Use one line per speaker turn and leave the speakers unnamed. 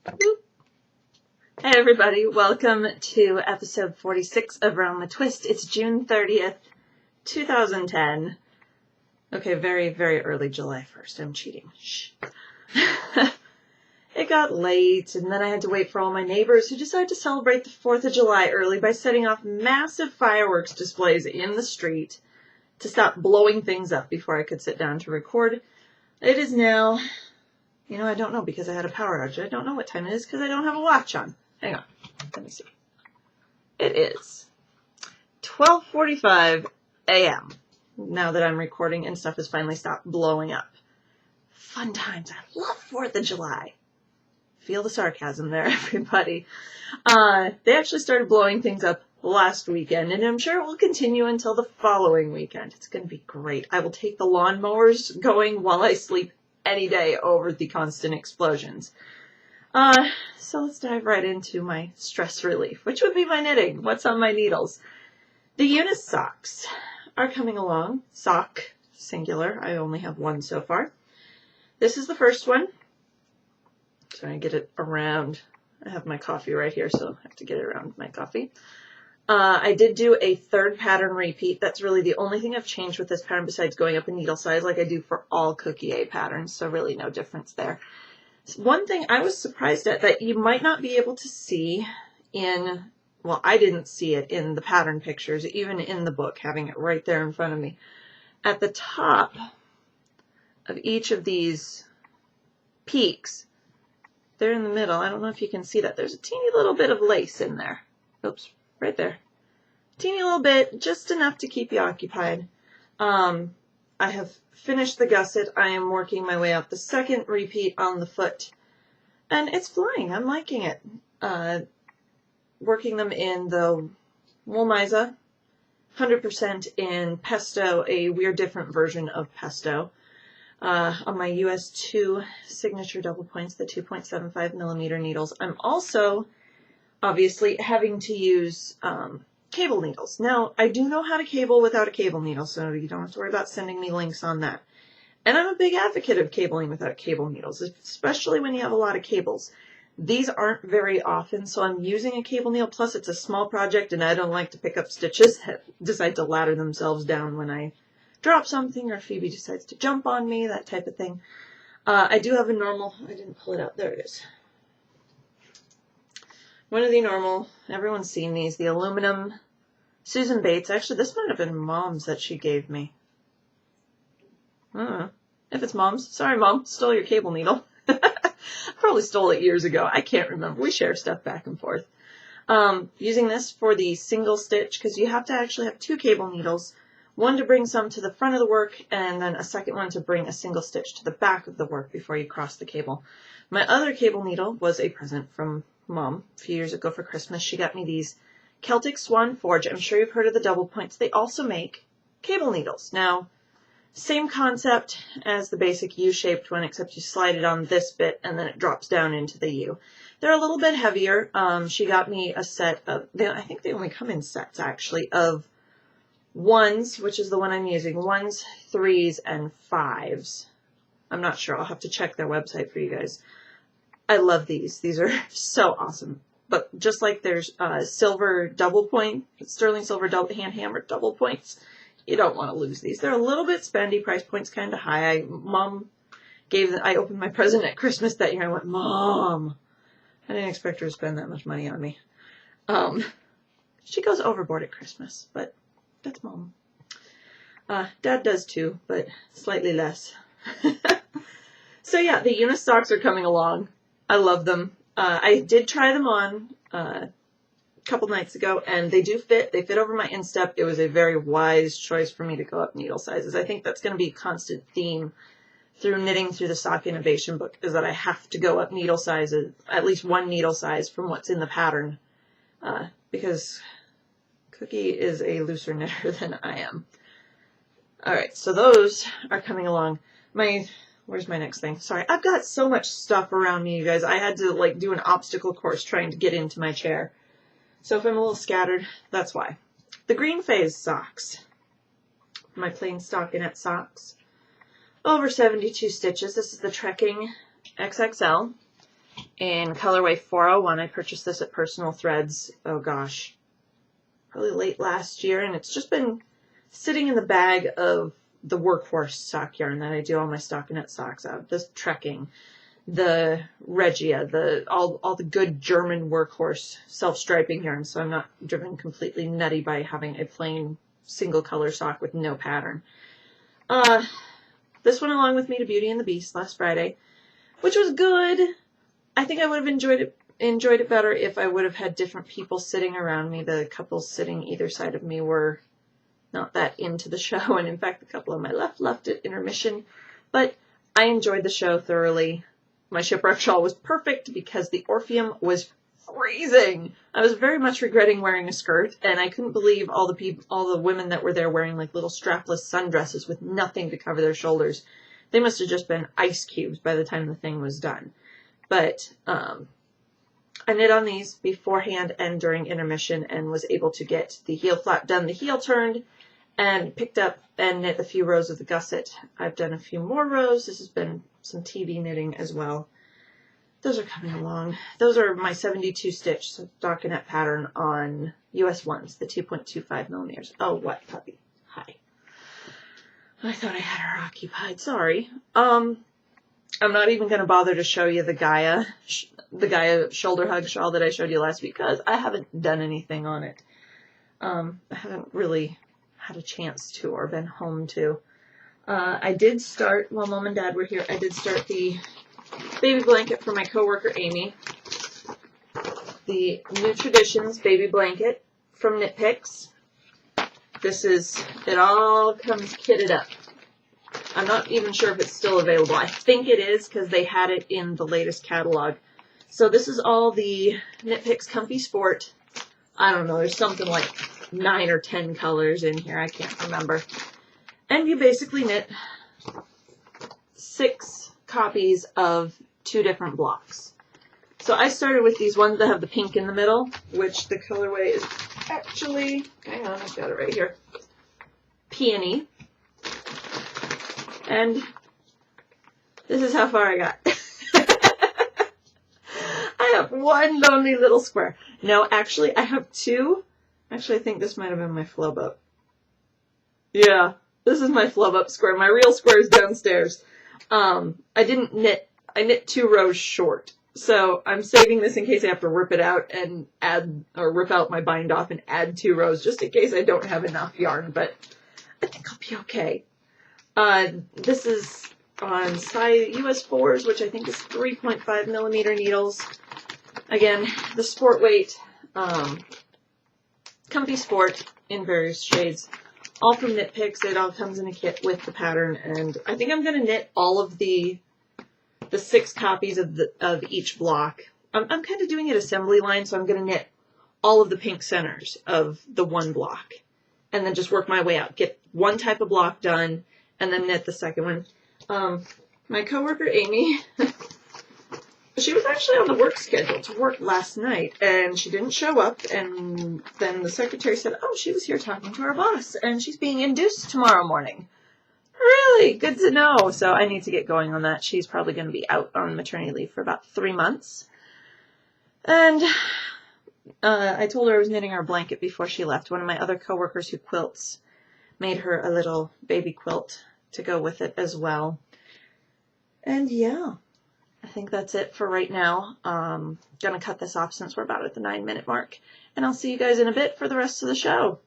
Hey everybody, welcome to episode 46 of Around the Twist. It's June 30th, 2010. Okay, very, very early July 1st. I'm cheating. Shh. It got late, and then I had to wait for all my neighbors who decided to celebrate the 4th of July early by setting off massive fireworks displays in the street to stop blowing things up before I could sit down to record. It is now, I don't know because I had a power outage. I don't know what time it is because I don't have a watch on. Hang on. Let me see. It is 12:45 a.m. now that I'm recording and stuff has finally stopped blowing up. Fun times. I love 4th of July. Feel the sarcasm there, everybody. They actually started blowing things up last weekend, and I'm sure it will continue until the following weekend. It's going to be great. I will take the lawnmowers going while I sleep any day over the constant explosions. So let's dive right into my stress relief, which would be my knitting. What's on my needles? The Eunice socks are coming along. Sock, singular. I only have one so far. This is the first one. Trying to get it around. I have my coffee right here, so I have to get it around my coffee. I did do a third pattern repeat. That's really the only thing I've changed with this pattern besides going up a needle size like I do for all Cookie A patterns, so really no difference there. One thing I was surprised at that you might not be able to see I didn't see it in the pattern pictures, even in the book, having it right there in front of me. At the top of each of these peaks, they're in the middle. I don't know if you can see that. There's a teeny little bit of lace in there. Oops, right there. Teeny little bit, just enough to keep you occupied. I have finished the gusset. I am working my way up the second repeat on the foot, and it's flying. I'm liking it. Working them in the Woolmiza, 100% in Pesto, a weird different version of Pesto. On my US 2 signature double points, the 2.75 millimeter needles. I'm also obviously having to use cable needles. Now, I do know how to cable without a cable needle, so you don't have to worry about sending me links on that. And I'm a big advocate of cabling without cable needles, especially when you have a lot of cables. These aren't very often, so I'm using a cable needle, plus it's a small project, and I don't like to pick up stitches that decide to ladder themselves down when I drop something, or Phoebe decides to jump on me, that type of thing. I do have a normal, I didn't pull it out, there it is. One of the normal, everyone's seen these, the aluminum Susan Bates. Actually, this might have been Mom's that she gave me. I don't know. If it's Mom's, sorry Mom, stole your cable needle. Probably stole it years ago. I can't remember. We share stuff back and forth. Using this for the single stitch, because you have to actually have two cable needles. One to bring some to the front of the work, and then a second one to bring a single stitch to the back of the work before you cross the cable. My other cable needle was a present from Mom a few years ago for Christmas. She got me these Celtic Swan Forge. I'm sure you've heard of the double points. They also make cable needles. Now, same concept as the basic U-shaped one, except you slide it on this bit and then it drops down into the U. They're a little bit heavier. She got me a set of, I think they only come in sets actually, of ones, which is the one I'm using, 1s, 3s, and 5s. I'm not sure. I'll have to check their website for you guys. I love these. These are so awesome. But just like there's silver double point, sterling silver hand hammered double points, you don't want to lose these. They're a little bit spendy, price point's kind of high. I opened my present at Christmas that year. I went, Mom, I didn't expect her to spend that much money on me. She goes overboard at Christmas, but that's Mom. Dad does too, but slightly less. So yeah, the Eunice socks are coming along. I love them. I did try them on a couple nights ago, and they do fit. They fit over my instep. It was a very wise choice for me to go up needle sizes. I think that's going to be a constant theme through knitting through the Sock Innovation book, is that I have to go up needle sizes, at least one needle size from what's in the pattern, because Cookie is a looser knitter than I am. All right, so those are coming along. Where's my next thing? Sorry, I've got so much stuff around me, you guys. I had to do an obstacle course trying to get into my chair. So if I'm a little scattered, that's why. The Green Phase socks. My plain stockinette socks. Over 72 stitches. This is the Trekking XXL. in colorway 401. I purchased this at Personal Threads, oh gosh, probably late last year, and it's just been sitting in the bag of the Workhorse sock yarn that I do all my stockinette socks out of. This Trekking, the Regia, all the good German Workhorse self-striping yarn, so I'm not driven completely nutty by having a plain single color sock with no pattern. This went along with me to Beauty and the Beast last Friday, which was good. I think I would have enjoyed it better if I would have had different people sitting around me. The couples sitting either side of me were not that into the show, and in fact the couple on my left at intermission, but I enjoyed the show thoroughly. My shipwreck shawl was perfect because the Orpheum was freezing. I was very much regretting wearing a skirt, and I couldn't believe all the women that were there wearing like little strapless sundresses with nothing to cover their shoulders. They must have just been ice cubes by the time the thing was done. But I knit on these beforehand and during intermission and was able to get the heel flap done, the heel turned, and picked up and knit a few rows of the gusset. I've done a few more rows. This has been some TV knitting as well. Those are coming along. Those are my 72 stitch stockinette pattern on US 1s, the 2.25 millimeters. Oh, what, puppy? Hi. I thought I had her occupied. Sorry. I'm not even going to bother to show you the Gaia shoulder hug shawl that I showed you last week because I haven't done anything on it. I haven't really had a chance to or been home to. I did start, while Mom and Dad were here, I did start the baby blanket for my coworker Amy. The New Traditions baby blanket from Knit Picks. It all comes kitted up. I'm not even sure if it's still available. I think it is because they had it in the latest catalog. So this is all the Knit Picks Comfy Sport. I don't know, there's something like 9 or 10 colors in here. I can't remember. And you basically knit 6 copies of 2 different blocks. So I started with these ones that have the pink in the middle, which the colorway is actually, hang on, I've got it right here, Peony. And this is how far I got. I have one lonely little square. No, actually, I have 2. Actually, I think this might have been my flub up. Yeah, this is my flub up square. My real square is downstairs. I knit 2 rows short. So I'm saving this in case I have to rip it out and rip out my bind off and add 2 rows just in case I don't have enough yarn, but I think I'll be okay. This is on size US 4s, which I think is 3.5 millimeter needles. Again, the sport weight, Comfy Sport in various shades, all from Knit Picks. It all comes in a kit with the pattern, and I think I'm going to knit all of the 6 copies of each block. I'm kind of doing it assembly line, so I'm going to knit all of the pink centers of the one block, and then just work my way out. Get one type of block done, and then knit the second one. My coworker Amy, she was actually on the work schedule to work last night, and she didn't show up, and then the secretary said, oh, she was here talking to our boss, and she's being induced tomorrow morning. Really? Good to know. So I need to get going on that. She's probably going to be out on maternity leave for about 3 months. And I told her I was knitting her a blanket before she left. One of my other coworkers who quilts made her a little baby quilt to go with it as well. And yeah, I think that's it for right now. Gonna cut this off since we're about at the 9-minute mark. And I'll see you guys in a bit for the rest of the show.